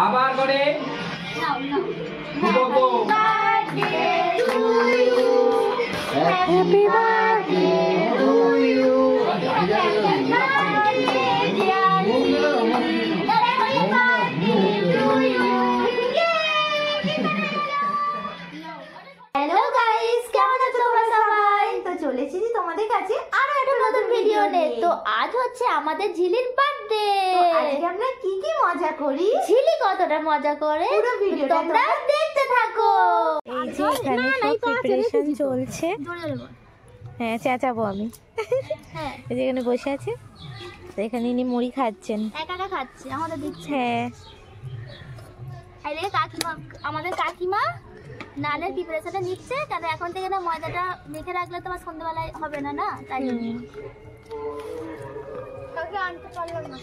আবার করে happy birthday to you. Hello guys, কেমন আছো তোমরা সবাই? তো চলে এসেছি তোমাদের কাছে আরো একটা নতুন ভিডিও নিয়ে। তো আজ হচ্ছে আমাদের ঝিলির বার্থডে। আজকে আমরা কি কি মজা করি, ঝিলি কতটা মজা করে, পুরো ভিডিওটা তোমরা দেখতে থাকো। এই যে এখানে সব প্রিপারেশন চলছে। হ্যাঁ, চেঁচাবো আমি। হ্যাঁ, এই যে এখানে বসে আছে, তো এখানে ইনি মুড়ি খাচ্ছেন, একা একা খাচ্ছে, আমাদের দিচ্ছে। হ্যাঁ। আর এই কাকিমা, আমাদের কাকিমা নানের প্রিপারেশনটা নিচ্ছে, কারণ এখন থেকে না ময়দাটা মেখে রাখলে তো আমার সন্ধ্যাবেলায় হবে না, না তাই জন্য। কাকে আনতে পারলাম না,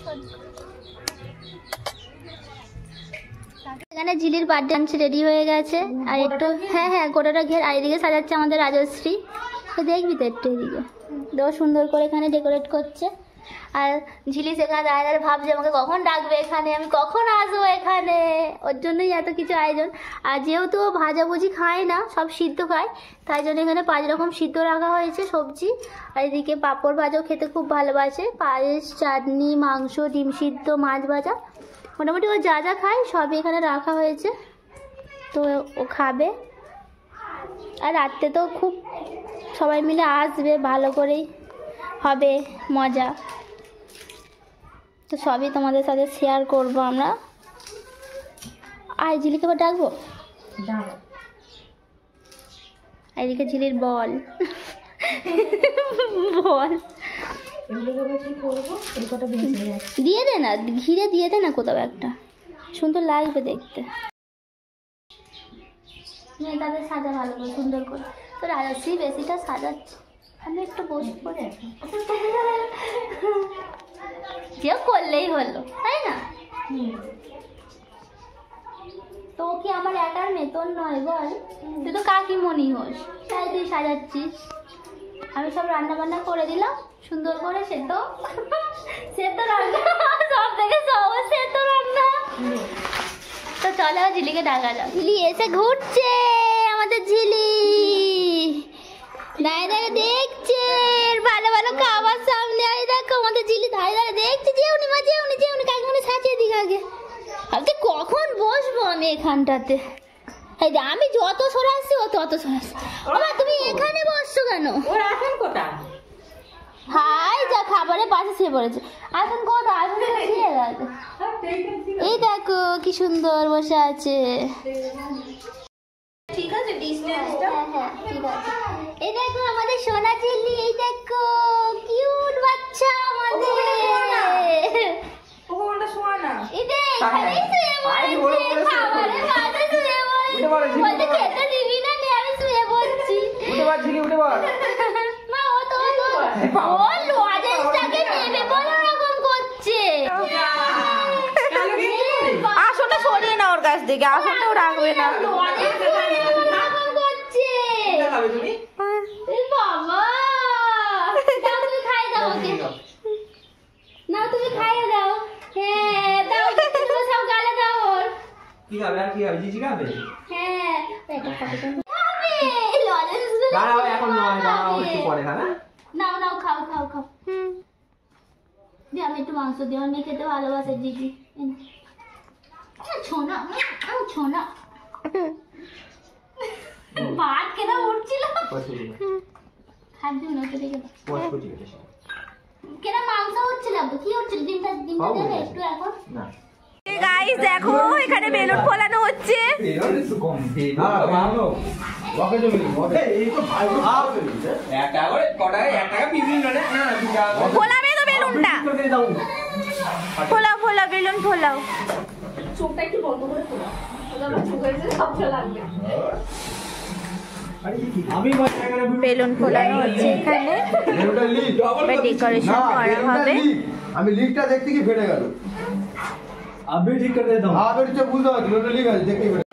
এখানে ঝিলির বার্থডে ডান্স রেডি হয়ে গেছে। আর একটু হ্যাঁ গোটাটা ঘের। আর এদিকে সাজাচ্ছে আমাদের রাজশ্রী। তো দেখবি তো একটু এদিকে দেও, সুন্দর করে এখানে ডেকোরেট করছে। আর ঝিলি সেখানে দাঁড়িয়ে ভাবছে আমাকে কখন ডাকবে এখানে, আমি কখন আসবো এখানে। ওর জন্যই এত কিছু আয়োজন। আর যেহেতু ও ভাজাভুজি খায় না, সব সিদ্ধ খায়, তাই জন্য এখানে 5 রকম সিদ্ধ রাখা হয়েছে সবজি। আর এদিকে পাঁপড় ভাজাও খেতে খুব ভালোবাসে, পায়েস, চাটনি, মাংস, ডিম সিদ্ধ, মাছ ভাজা, মোটামুটি ও যা যা খায় সবই এখানে রাখা হয়েছে। তো ও খাবে। আর রাত্রে তো খুব সবাই মিলে আসবে, ভালো করেই হবে মজা। তো সবই তোমাদের সাথে শেয়ার করবো আমরা। আর ঝিলিকে আবার ডাকবো, এদিকে ঝিলির বল বল দিয়ে দে না, ঘিরে দিয়ে দে না কোথাও একটা, সুন্দর লাগবে দেখতে। মেয়েটাদের সাজা ভালো করে, সুন্দর করে। তো রাজশ্রী বেশিটা সাজাচ্ছে, আমি একটু বসে পড়ে কেউ করলেই হলো, তাই না? তো কি আমার একার মেতন নয় বল, তুই তো কাকিমণি হোস, তাই তুই সাজাচ্ছিস। আমি সব রান্না বান্না করে দিলাম সুন্দর করে, সে তো রান্না সব থেকে সহজ, সে তো রান্না। তো চলো ঝিলিকে ডাকা যাও। ঝিলি এসে ঘুরছে, আমাদের ঝিলি দাঁড়িয়ে দাঁড়িয়ে দেখছে ভালো ভালো খাবার সামনে। আরে দেখো আমাদের ঝিলি দাঁড়িয়ে দাঁড়িয়ে দেখছে, যেউনি মা যেউনি যেউনি, কাকিমণি সাজিয়ে দিক আগে। ভাবছি কখন বসবো আমি এখানটাতে। এই যে আমি যত সরে আসছি ও তত সরে আসছি। বাবা তুমি এখানে বসছো কেন? ওর আসন কোথায়? হাই যা খাবারের পাশে শুয়ে পড়েছে। আসন কোথায়? আসন শুয়ে গেছে। এই দেখো কি সুন্দর বসে আছে। ঠিক আছে, ডিসটেন্সটা হ্যাঁ ঠিক আছে। এই দেখো আমাদের সোনা ঝিলি, এই দেখো কিউট বাচ্চা আমাদের। ওখানটা শোয়া না। এই দেখ এখানেই শুয়ে পড়েছে, খাবারের পাশে শুয়ে পড়েছে। বলতে খেতে দিবি না, নে আমি শুয়ে পড়ছি। উঠে পার ঝিলি, উঠে পার। মা ও তো ও লজেন্সটাকে নেবে বলে ওরকম করছে। আসনটা সরিয়ে না ওর কাছ থেকে, আসনটাও রাখবে না। এরকম করছে। খাবে তুমি? এ বাবা, দাও তুমি খাইয়ে দাও ওকে। না তুমি খাইয়ে দাও। হ্যাঁ দাও, তুমি সব গালে দাও ওর। কি খাবে আর কি খাবে? জিজি খাবে? হ্যাঁ এটা খাবে। লজেন্স দাঁড়াও, এখন নয়, দাঁড়াও একটু পরে খাবে। নাও নাও খাও খাও খাও। দিয়ে আমি একটু মাংস দিয়ে, অনেক খেতে ভালোবাসে দিদি। ছোনা ছোনা ভাত কেনা উঠছিল, খাদ্য না কেটে গেল কেনা মাংস হচ্ছিল। কি হচ্ছিল? ডিমটা দেবে একটু এখন। গাইস দেখো এখানে বেলুন ফোলানো হচ্ছে। ফোলাবে তো বেলুনটা, ফোলাও ফোলাও বেলুন ফোলাও। চোখটা একটু বন্ধ করে ফোলা, চোখের যে সবটা লাগবে। বেলুন ফোলানো হচ্ছে এখানে, ডেকোরেশন করা হবে। আমি লিকটা দেখতে কি ফেটে গেল। আমি ঠিক করে দিতাম। আগে তো বুঝতে পারছি ওটা লিক আছে, দেখতে ফেটে।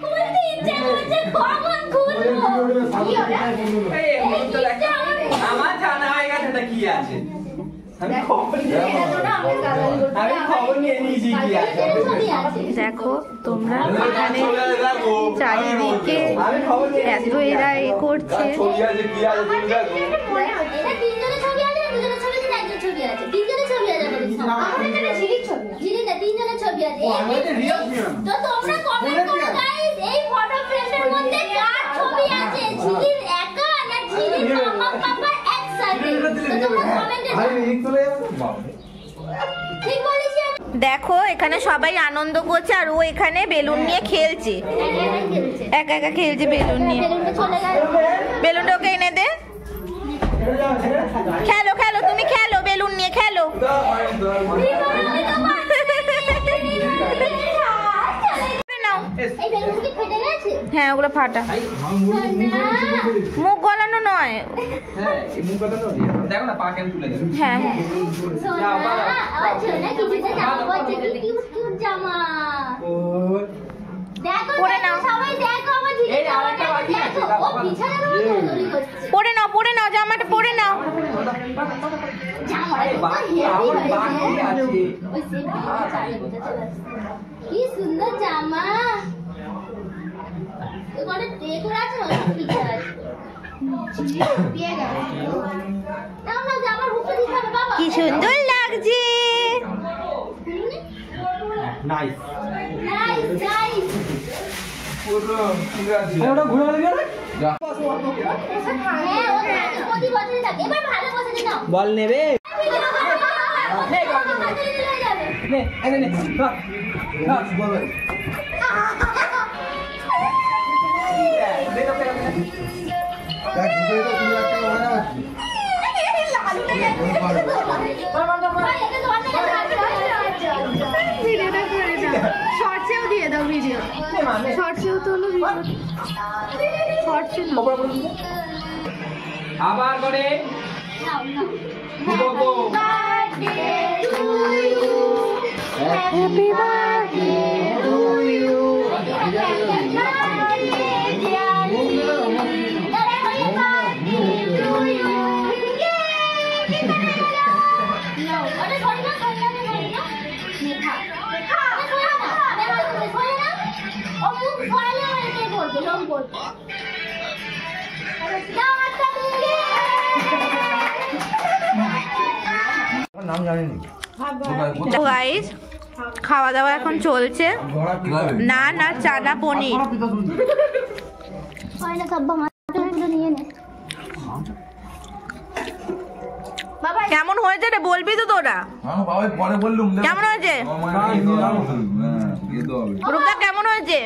আমার জানা হয়ে গেছে এটা কি আছে। আমি খবর নিয়ে নিয়েছি কি আছে। দেখো তোমরা এখানে চারিদিকে এত এরা এ করছে। দেখো এখানে সবাই আনন্দ করছে আর ও এখানে বেলুন নিয়ে খেলছে, একা একা খেলছে বেলুন নিয়ে। বেলুনটা ওকে এনে দে, খেলো খেলো তুমি খেলো, বেলুন নিয়ে খেলো। হ্যাঁ ওগুলো ফাটা, মুখ গলানো নয়। দেখো না পা কেন তুলে দেবে। হ্যাঁ হ্যাঁ পরে নাও, পরে নাও, পরে নাও, জামাটা পরে নাও। কি সুন্দর জামা, কি সুন্দর লাগছে। নাইস বল নেবে শর্টসেও দিয়ে দাও ভিডিও, শর্টসেও তোলো ভিডিও, শর্টসে আবার করে Happy birthday to you. নাম জানিনি। গাইস খাওয়া দাওয়া এখন চলছে, না না চানা পনির। কেমন হয়েছে রে বলবি তো তোরা? কেমন হয়েছে রূপদা, কেমন হয়েছে?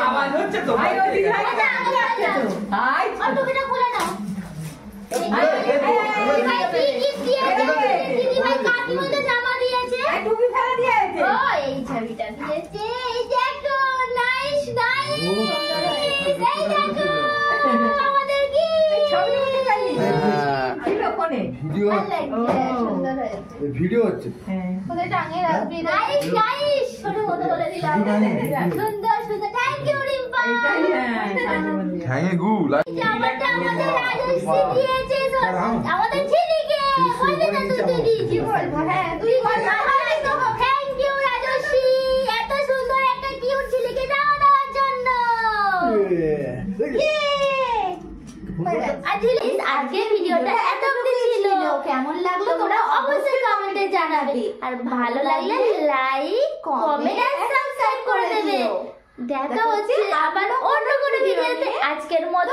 আবার হচ্ছে তো ভিডিও হচ্ছে। আমাদের ছেলেকে থ্যাংক ইউ রাজশ্রী, এত সুন্দর একটা কিউট ছেলেকে দাও দেওয়ার জন্য। আজকের ভিডিওটা এত অবধি ছিল, কেমন লাগলো তোমরা অবশ্যই কমেন্টে জানাবে, আর ভালো লাগলে লাইক কমেন্ট আর সাবস্ক্রাইব করে দেবে। দেখা হচ্ছে আবার অন্য কোনো ভিডিওতে। আজকের মতো